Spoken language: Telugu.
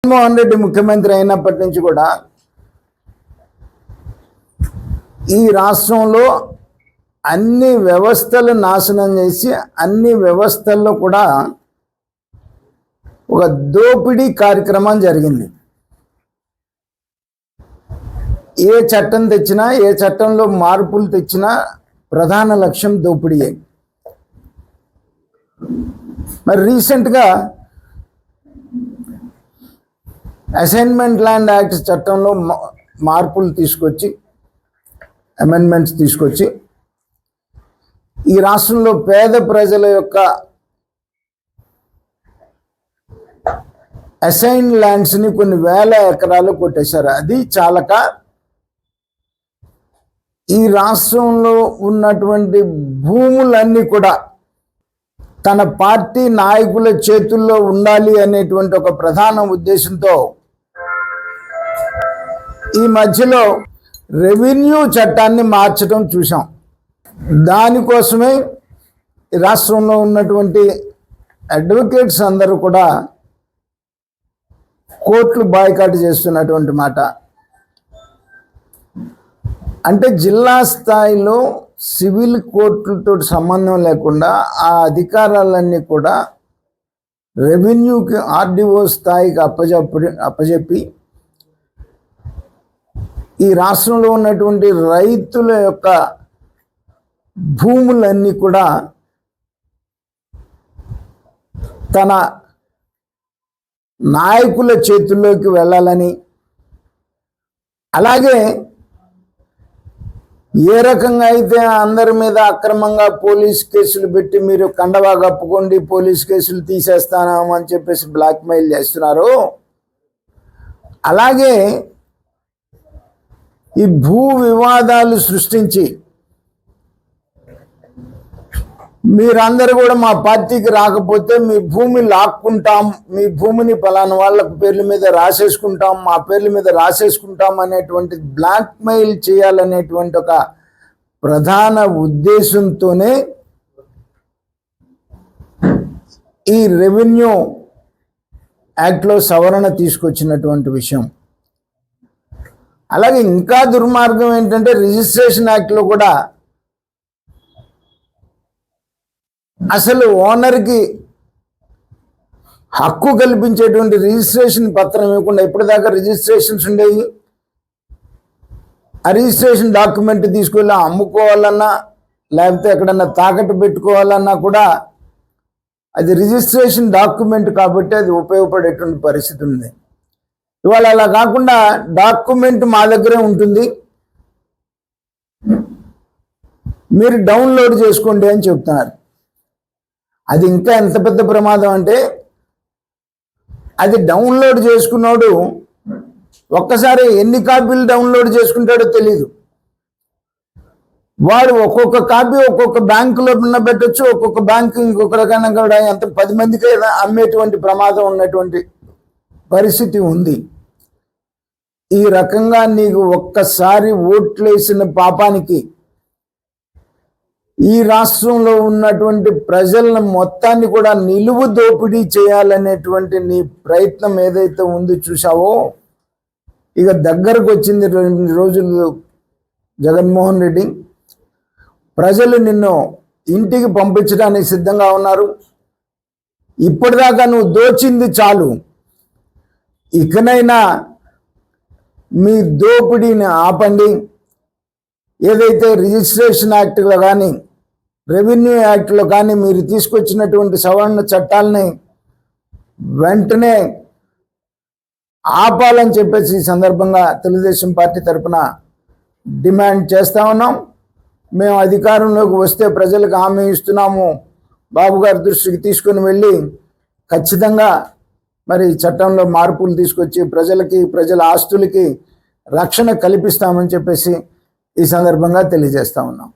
జగన్మోహన్ రెడ్డి ముఖ్యమంత్రి అయినప్పటి నుంచి కూడా ఈ రాష్ట్రంలో అన్ని వ్యవస్థలు నాశనం చేసి అన్ని వ్యవస్థల్లో కూడా ఒక దోపిడీ కార్యక్రమం జరిగింది. ఏ చట్టం తెచ్చినా ఏ చట్టంలో మార్పులు తెచ్చినా ప్రధాన లక్ష్యం దోపిడీయే. మరి రీసెంట్గా అసైన్మెంట్ ల్యాండ్ యాక్ట్ చట్టంలో మార్పులు తీసుకొచ్చి అమెండ్మెంట్స్ తీసుకొచ్చి ఈ రాష్ట్రంలో పేద ప్రజల యొక్క అసైన్ ల్యాండ్స్ని కొన్ని వేల ఎకరాలు కొట్టేశారు. అది చాలక ఈ రాష్ట్రంలో ఉన్నటువంటి భూములన్నీ కూడా తన పార్టీ నాయకుల చేతుల్లో ఉండాలి అనేటువంటి ఒక ప్రధాన ఉద్దేశంతో ఈ మధ్యలో రెవెన్యూ చట్టాన్ని మార్చడం చూసాం. దానికోసమే ఈ రాష్ట్రంలో ఉన్నటువంటి అడ్వకేట్స్ అందరూ కూడా కోర్టులు బాయ్కాట్ చేస్తున్నటువంటి మాట. అంటే జిల్లా స్థాయిలో సివిల్ కోర్టులతో సంబంధం లేకుండా ఆ అధికారాలన్నీ కూడా రెవెన్యూకి ఆర్డీఓ స్థాయికి అప్పజెప్పి ఈ రాష్ట్రంలో ఉన్నటువంటి రైతుల యొక్క భూములన్నీ కూడా తన నాయకుల చేతుల్లోకి వెళ్ళాలని, అలాగే ఏ రకంగా అయితే అందరి మీద అక్రమంగా పోలీస్ కేసులు పెట్టి మీరు కండవా కప్పుకోండి పోలీస్ కేసులు తీసేస్తామని చెప్పేసి బ్లాక్మెయిల్ చేస్తున్నారు, అలాగే ఈ భూ వివాదాలు సృష్టించి మీరందరూ కూడా మా పార్టీకి రాకపోతే మీ భూమి లాక్కుంటాం, మీ భూమిని పలానా వాళ్ళ పేర్ల మీద రాసేసుకుంటాం, మా పేర్ల మీద రాసేసుకుంటాం అనేటువంటి బ్లాక్మెయిల్ చేయాలనేటువంటి ఒక ప్రధాన ఉద్దేశంతోనే ఈ రెవెన్యూ యాక్ట్లో సవరణ తీసుకొచ్చినటువంటి విషయం. అలాగే ఇంకా దుర్మార్గం ఏంటంటే రిజిస్ట్రేషన్ యాక్ట్లో కూడా అసలు ఓనర్కి హక్కు కల్పించేటువంటి రిజిస్ట్రేషన్ పత్రం ఇవ్వకుండా, ఇప్పటిదాకా రిజిస్ట్రేషన్స్ ఉండేవి, ఆ రిజిస్ట్రేషన్ డాక్యుమెంట్ తీసుకెళ్ళి అమ్ముకోవాలన్నా లేకపోతే ఎక్కడన్నా తాకట్టు పెట్టుకోవాలన్నా కూడా అది రిజిస్ట్రేషన్ డాక్యుమెంట్ కాబట్టి అది ఉపయోగపడేటువంటి పరిస్థితి ఉంది. ఇవాళ అలా కాకుండా డాక్యుమెంట్ మా దగ్గరే ఉంటుంది, మీరు డౌన్లోడ్ చేసుకోండి అని చెప్తున్నారు. అది ఇంకా ఎంత పెద్ద ప్రమాదం అంటే, అది డౌన్లోడ్ చేసుకున్నాడు ఒక్కసారి ఎన్ని కాపీలు డౌన్లోడ్ చేసుకుంటాడో తెలీదు. వాడు ఒక్కొక్క కాపీ ఒక్కొక్క బ్యాంకులో పెట్టచ్చు, ఒక్కొక్క బ్యాంకు ఇంకొక రకంగా కూడా ఎంత 10 మందికి అమ్మేటువంటి ప్రమాదం ఉన్నటువంటి పరిస్థితి ఉంది. ఈ రకంగా నీకు ఒక్కసారి ఓట్లేసిన పాపానికి ఈ రాష్ట్రంలో ఉన్నటువంటి ప్రజలను మొత్తాన్ని కూడా నిలువు దోపిడీ చేయాలనేటువంటి నీ ప్రయత్నం ఏదైతే ఉందో చూసావో, ఇక దగ్గరకు వచ్చింది 2 రోజులు జగన్మోహన్ రెడ్డి. ప్రజలు నిన్ను ఇంటికి పంపించడానికి సిద్ధంగా ఉన్నారు. ఇప్పటిదాకా నువ్వు దోచింది చాలు, ఇకనైనా మీ దోపిడీని ఆపండి. ఏదైతే రిజిస్ట్రేషన్ యాక్ట్లో కానీ రెవెన్యూ యాక్ట్లో కానీ మీరు తీసుకొచ్చినటువంటి సవరణ చట్టాలని వెంటనే ఆపాలని చెప్పేసి ఈ సందర్భంగా తెలుగుదేశం పార్టీ తరఫున డిమాండ్ చేస్తూ ఉన్నాం. మేము అధికారంలోకి వస్తే ప్రజలకు హామీ ఇస్తున్నాము, బాబు గారి దృష్టికి తీసుకొని వెళ్ళి ఖచ్చితంగా మరి చట్టంలో మార్పులు తీసుకొచ్చి ప్రజలకి ప్రజల ఆస్తులకి రక్షణ కల్పిస్తామని చెప్పేసి ఈ సందర్భంగా తెలియజేస్తా ఉన్నాం.